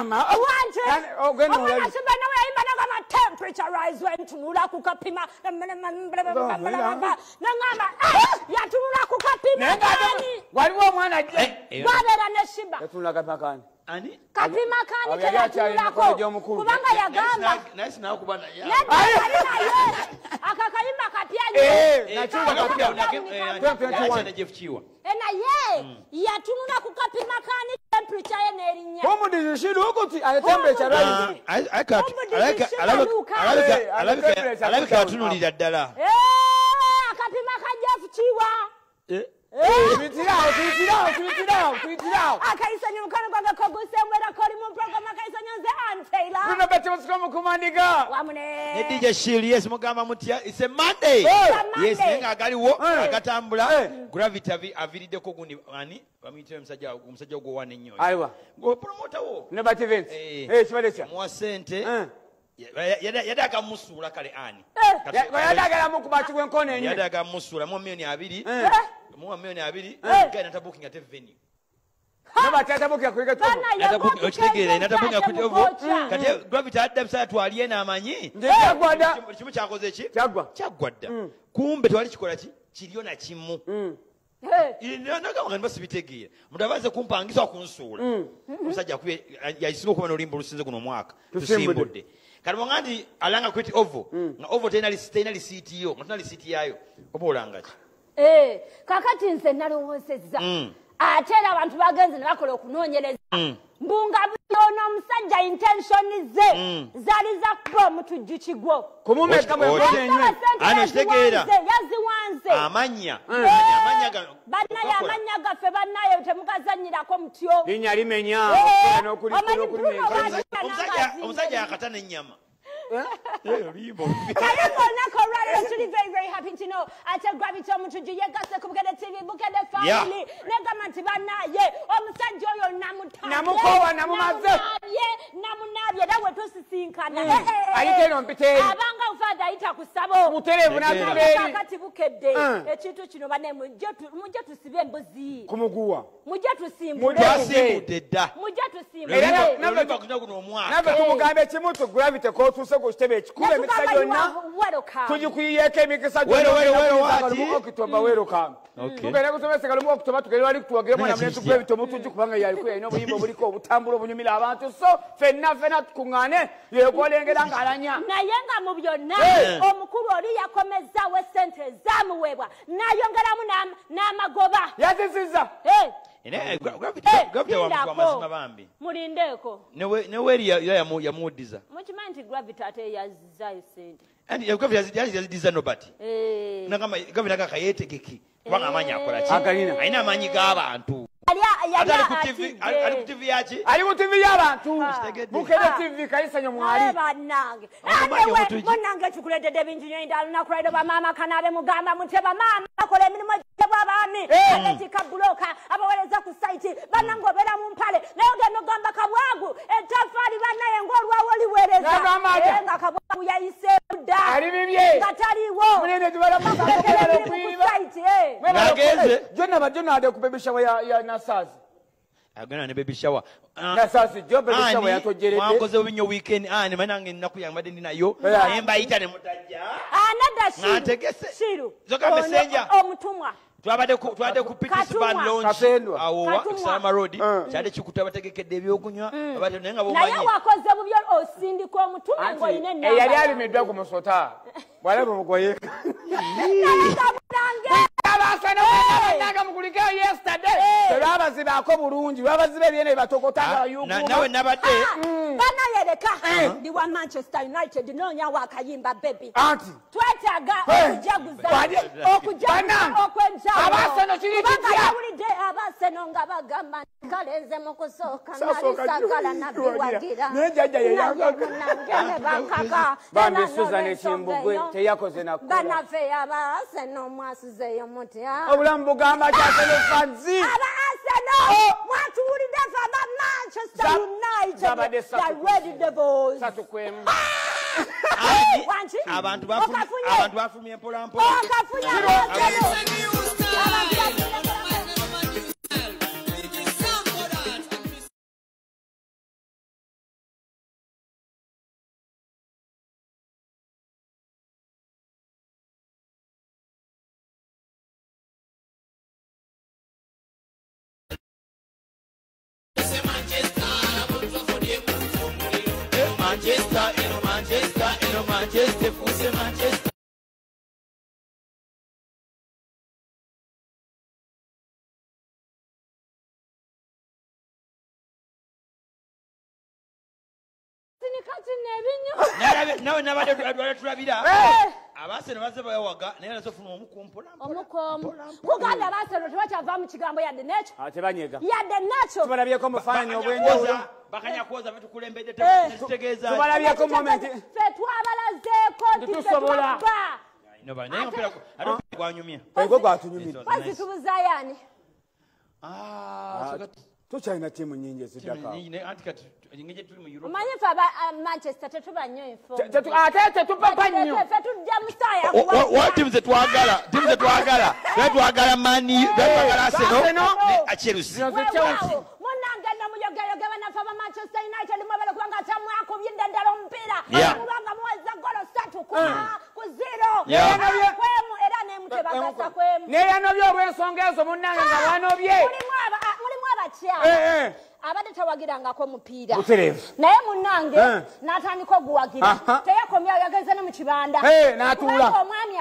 mama. Temperature rise when tunula kukapima nangama yatunula kukapima kani waliwo mwana babera neshiba yatunula kapima kani ani kapima kani yatunula ko kubanga yagamba nice nawo kubana akakayima kapya nachunga kapya acha Jeff Chiwa ena yatunula kukapima kani temperature yenerinya Como desistir ukuthi ale temperature rise alabika atunulira ddala akapima ka Jeff Chiwa Twitira. Akaisanya mukano kwa koguse mwera koli mu program akaisanya ze Antela. Kuna bete musikomo kumandika. Wamune. Ne DJ Shield yes mugamba mutya it's a Monday. Yes nenga agaliwo agatambula gravity aviridde ko gundi ani bamuyitira omusajja ogwo wane nnyo. Aiwa. Go promoter wo. Ne bate events. Kibadesha. Mwa sente. Yadaga musula kale ani. Yadaga mu kubati kwenkone enye. Yadaga musula mu million 2. Mu million 2 gana ta booking at venue. Naba tata booking kwega to. Nata booking okitegere nata booking akutevo. Kati gravity adda twaliye namanyi. Kyagwada. Kimu kyakoze ki? Kyagwadda. Kumbe twali kikola ki? Kiriyo na kimu. Nagamba basibitegeera. Mudabaze kumpangisa kunsuula. Omusajja kuye yayisinga okuba n'olimba olusinze guno mwaka. Tusimbudde. Kati ngandi alanga kweti ovo. Nga ovo tena lisiti yo. Nga lisiti yayo. Oba olanga ki? Kakati nze nalowozezza. Ate era abantu bagenze ne bakola okunoonyereza. Mbunga buno omusajja intention ze zali za kuba omutujju kigwo. Kumumeka bwe enye. Ano kitegeera. Yaziwanze. Amanya gano. Bannaye amanya gaffe bannaye temukazanyirako mutyo. Linnya limenya. Omusajja yakatana ennyama. Very, very happy to know. I tell Gravity Mutuju, you got to look at the TV, look at the family. Negamantivana, ye, Musajo, Namuko, Namumaze, Namunaria, that was to see. I didn't on Pete. Abanga Father Itakusabo, Katibuke Day, a Chituchino, my name was Muja to see them busy. Kumugua, Muja to see Muja to see never to Gravity call to Soko Stage. Kule mikisa yonna. Tujukuyeke mikisa yonna. Okitoba welcome. Tugenda kusomesa kalumwa okutoba tugenda wali kutuwageremu na mnetu Gravity omutuju kubanga yalikuya ino buyimba buliko obutambula obunyumira abantu so fenna tukungane yekolengera ngalanya. Naye nga mu byonna omukulu oli yakomeza we sente zamuwebwa nayongeramu n'amagoba. Yazisiza. Gravity wa mazima bambi. Mulindeko. Neweri yamudiza. Mukimanyi nti Gravity ate yazizaayo sente. And Gravity yazidiza nobody. Nagamba Gravity akayetegeki. Kubanga amanyi akola ki? Alina amanyi g'abantu. Ali ku TV yaki? Ali ku TV y'abantu. Bukede TV kayisanya mwali. Bannange. Bonnange kikuleetedde bingi nnyo endala lunaku lwaleero bamaama kanabe mugamba muteba maama akola emirimu gy'abaami. Agetika buloka abaweereza ku sayiti bannange obeera mu mpale naye ogenda ogamba Kabwagu ettaffaali bannaye ng'olwawo liweereza. Nga Kabwagu yayiseewo dda. Ali bibye. Nga taliwo. Munene tubala musaakera ku sayiti. Nageze. Jonna ade ku baby shower ya Nasazi. Agana ne baby shower. Nasazi jo baby shower yatojerede. Mwakoze obinyo weekend manange nnaku yambadde ndinayo. Embayita ne mutajja. Nadda Shiru. Nategese. Shiru. Zoka messenger. Omutumwa. Twabadde ku Pickers Band Lounge. Awo Salama Road. Kyade kikuta bategekedde ebyokunywa. Abadde naye nga bomanyi. Naye wakoze bubyo osindika omutumwa ng'olina ennamba. Yali alimiddwa ku musota. Bwalaba mugoyeka. Abasana Mukulikeeyo yesterday. Tebabazibaako bulungi. Babaziba ebyene batokotanga bayugu. Nawe nabadde. Banayereka. Ndi wa Manchester United noonya wakayimba baby. Anti. Twetaaga okujaguza okwenjawulo. Abasana kiri kitya. Yawulidde abaseno nga bagamba kalenze mu kusooka nalisagala nabiwagira. Nejjajja yeyangaga. Nangene bakaka. Bambi Susan Ekimbugwe teyakoze nakola. Banaffe abaseno mwasizeyo mutya. Obulamu bugamba kyatelefanzi. Arsenal! Mwatuwulidde ffe aba Manchester United. The Red Devils. Satukwemu. Abantu bafumye mpola mpola. Manchester, eno Manchester, eno Manchester, fuse Manchester. Nawe nabadde tulabira Abaseno baze bayawaga naye nazo funa omukompola kuganda abaseno tebakyava mu kigambo yadde nekyo tebanyega yadde nakyo tubalabyeko mufaananyi obwenjawulo bakanya kuwoza betukulembedde tegeeza tubalabyeko moment ffe twabalazeeko tusobola naye ompera gwanyumya ego gwatunyumira pazi tubuzaayani tukyalina tiimu nyingi eziddako omanyi ffe Manchester tetuba nnyo info ate tetupapa nnyo ffe tujja musaaya wa tiimu zetwagala twagala mani twagala Arsenal ne Chelsea munange namuyogeyoge banafe aba Manchester United mwebale kubanga tamwakubye ddala omupiira mulwanga muweza golo 3-0 kwemu era nemutebagasa kwemu neyanobye olw'ensonga ezo munnange nga wanobye mulimu abakyala abadde tawagirangako mupiira naye munnange n'atandika oguwagira teyakomyawo yageze ne mu kibanda n'atuula omwami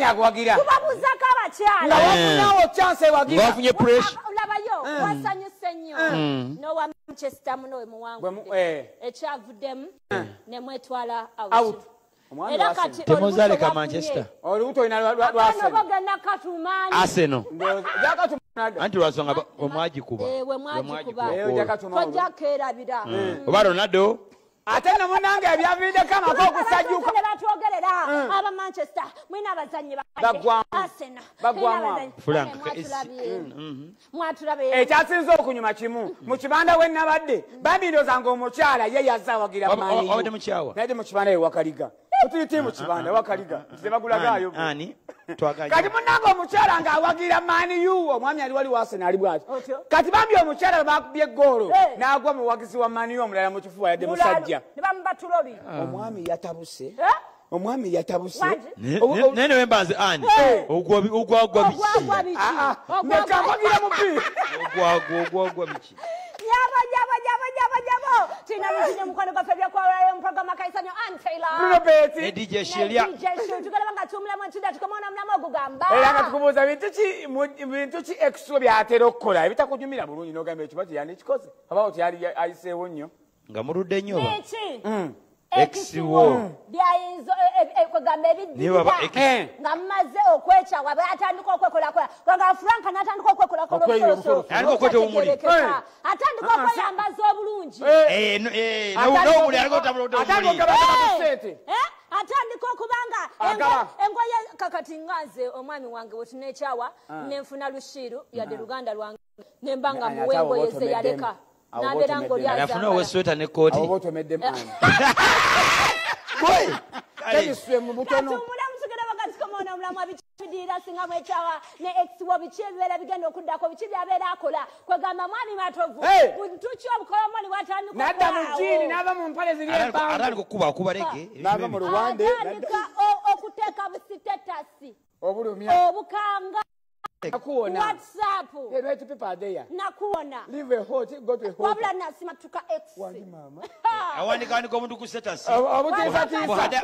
aguwagira tubabuzako abakyala nga wafunawo chance ewagira wafunye pressure labayo wasanyuse nnyo n'owa Manchester muno we muwangu ekyavuddemu ne mwetwala out era kati temuzaleka Manchester olubuto olina lwaseno katumanyi Arsenal anti lwasonga omwagikuba tojja keerabira oba Ronaldo ate no munnange ebyaviiriddeko amaka okusajjuka ne batwogerera aba Manchester mwina abazannyi mwatulabye ekyasinza okunyuma kimu mu kibanda we nabadde bambindozanga omukyala ye yazza awagira maanyi naye mu kibanda ewakaliga tutuyite mu kibanda ewakaliga tebagulagaayo kati munnange omukyala ng'awagira maniyu omwami ali wali Arsenal ali bwati kati bambi omukyala bakubye eggoolo n'agwa muwagizi wa maniyu omulala mu kifuba yadde musajja omwami yatabuse omwami yatabuse naye ne wembanze ani ogwagwa biki nekampagira mupiira ogwagwa biki Jabo. Tina muzine mukwano gaffe byakwawulayo mu program akayisanyo Bruno Betty ne DJ Shelia tugalabanga tumulamu ntida tukamona mulamu ogugamba era nga tukubuuza bintu ki extra byatera okukola ebitakunyumira bulungi n'ogamba ekyo bati yani kikoze abawo tyali ayiseewo nnyo nga muludde nnyo ekiwo byayinzo kwegamba ebiddira nga mmaze okwekyawa batandika okwekolako nga Frank n'atandika okwekolako atandika okweyambaza obulungi atandika okubanga engoye kakati nganze omwami wange wetunekyawa nenfuna lushiru yadde luganda lwange nembanga muwe engoye ze yaleka nabera ng'olyaza owesweta ne kooti obotomedde mani tegiswe mu butono mulamusugera wakati komona omulamu abitudira singa mwekyawa ne exiwo biki ebibeera bigenda okuddako biki byabeera akola kwegamba mwami matovu buntuki obukolomoni watandika nadda mu jini n'ava mu mpale ziri empanvu atandika okukuba lege n'ava mu luwande atandika okuteeka busitetasi obulumya obukanga nakuwona WhatsApp right people are there nakuwona leave a hot go to a hot wabula nasima tuka x wandi mama awandika omuntu ku status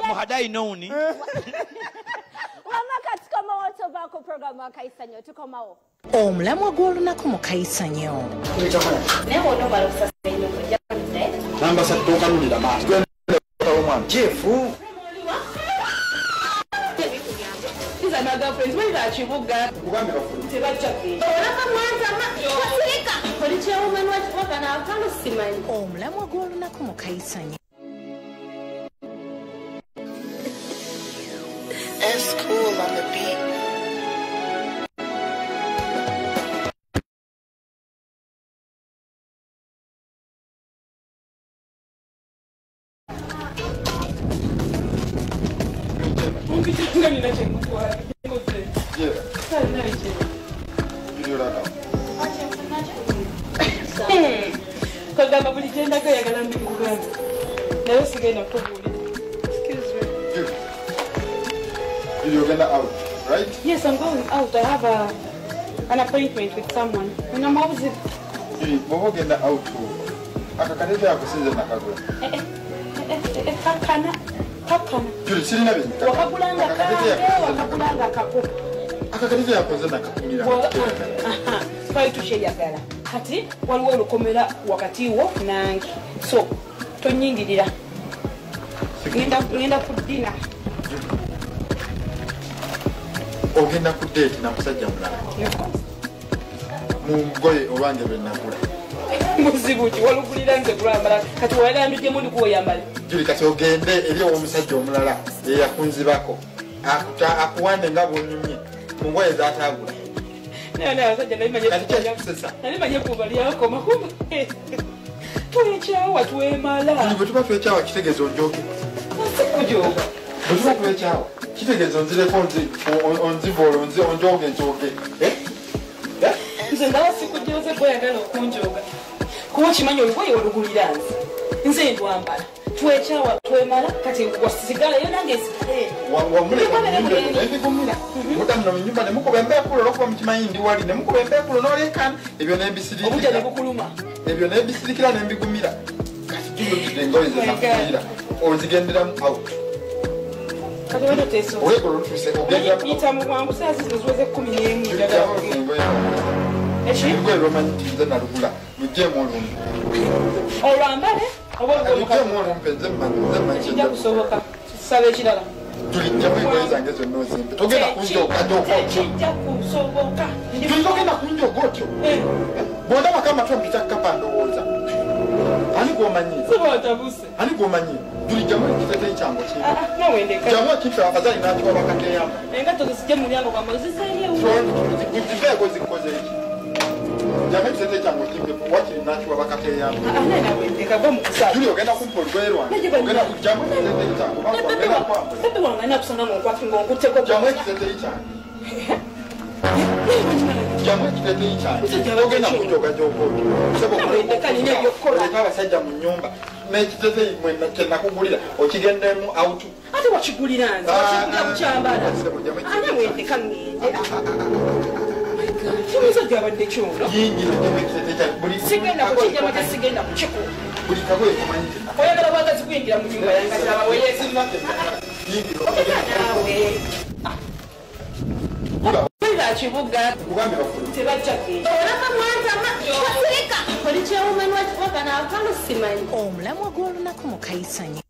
muhadai noni wamakati kama wote bako program akayisanyo tukomawo omulamwa gw'olunaku mu kayisanyo newo no balokusasa ino kujja kunze namba satoka nulira maaso omwana jefu naga friends wali bakibuga kugambira fulu tebajjake olaka mwanza masirika oli kyewumanyi wakana akalo simanyi omulamwa gw'olunaku mu kayisanyo It's cool on the beat. kagamba buli gyendako yagala ndi kugamba naye osigenda kubuulira. You're gonna out, right? Yes, I'm going out. I have an appointment with someone. And I'm opposite. Bobo genda out to. Akakadete akusize nakagwe. Juli sirina bintu. Wakagulanga kako. Akakaliza yakoze nakakulira. Twali tukyeyagala kati waliwo olukomera wakati wo nange so tonyingirira ngenda ku dina Ogenda ku date na musajja mulala. Mugoye obange benakula. muzibu ki walugulira nze kulambala kati walanduje muli kuoyambala Juli kati ogende eri omusajja omulala eyakunzibako akuwande nga bwonyumye mu ngoye zatagula. nalimanye kuba lyakoma kuba twekyawa twemala bwe tuba twekyawa kitegeeza onjoge kujoga bwe tuba twekyawa kitegeeza onzireko onzivoola onjoge njoge nze ndaba sikujoze kweyagala okunjoga kuba okimanyi olugoye olugulira nze ndwambala twekyawa twemala kati wasigalayo nange nsigale mutamuna munyumba nemukuba embeekulo olwokuba mukimanyi ndi wali nemukuba embeekulo n'olekana ebyo obujja nebukuluma ebyo nebisirikira nembigumira kati jumujjudde engoye zenakukulira ozigenderamu out olwego lolutuse yita mu bwangu saa zino ziweze 11 engoye lwomanyi ti nze nalugula lugjeemu olumbe olwambale lugjeemu olumpe nze mmanyi kijja kusoboka tusaba ekirala tulijjamu engoye zange zonna ozimpe togenda kunjoga kijja kusoboka togenda kunjoga otyo bwondaba kamatwa mpitakapa ndowooza ani gwomanyi ani gwomanyi tulijjamu ekiteteyi kyange jamu ekintu akazali nakiwa bakateyamba engato zisijje mu lyango kwamba zisayewo ziveeko zikoze eki jamu ekiteteyi kyange okimpe wakiri nakiwa bakateyamba tuli ogenda kumpa olugoye lwange ogenda kujjamu ekiteteyi kyange ogenda kwamba jamu ekiteteyi kyange jamu ekiteteyi kyange ogenda kujoga jogoto oleka abasajja mu nyumba n'ekiteteyi kyenakugulira okigendemu autu ate wakigulira nze wakigulira kukyambala ane wendeka ngende kimusajja abadde kyono sigenda kukijjamu te sigenda kukiku buli kagoye kumanyi oyagala bwagazi kuyingira mu nyumba yange nawe kibuga omulamwa gw'olunaku mu kayisanya.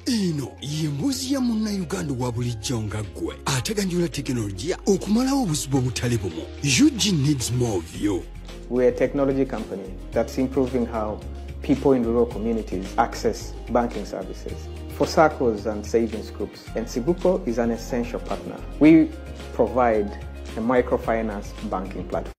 Eno y'embuzi ya munnayuganda wa bulijjo nga ggwe ateganjula tekinologiya okumalawo obuzibu obutali bumu. Eugene needs more of you. We're a technology company that's improving how people in rural communities access banking services for SACCOs and savings groups. And Sigupo is an essential partner. We provide a microfinance banking platform.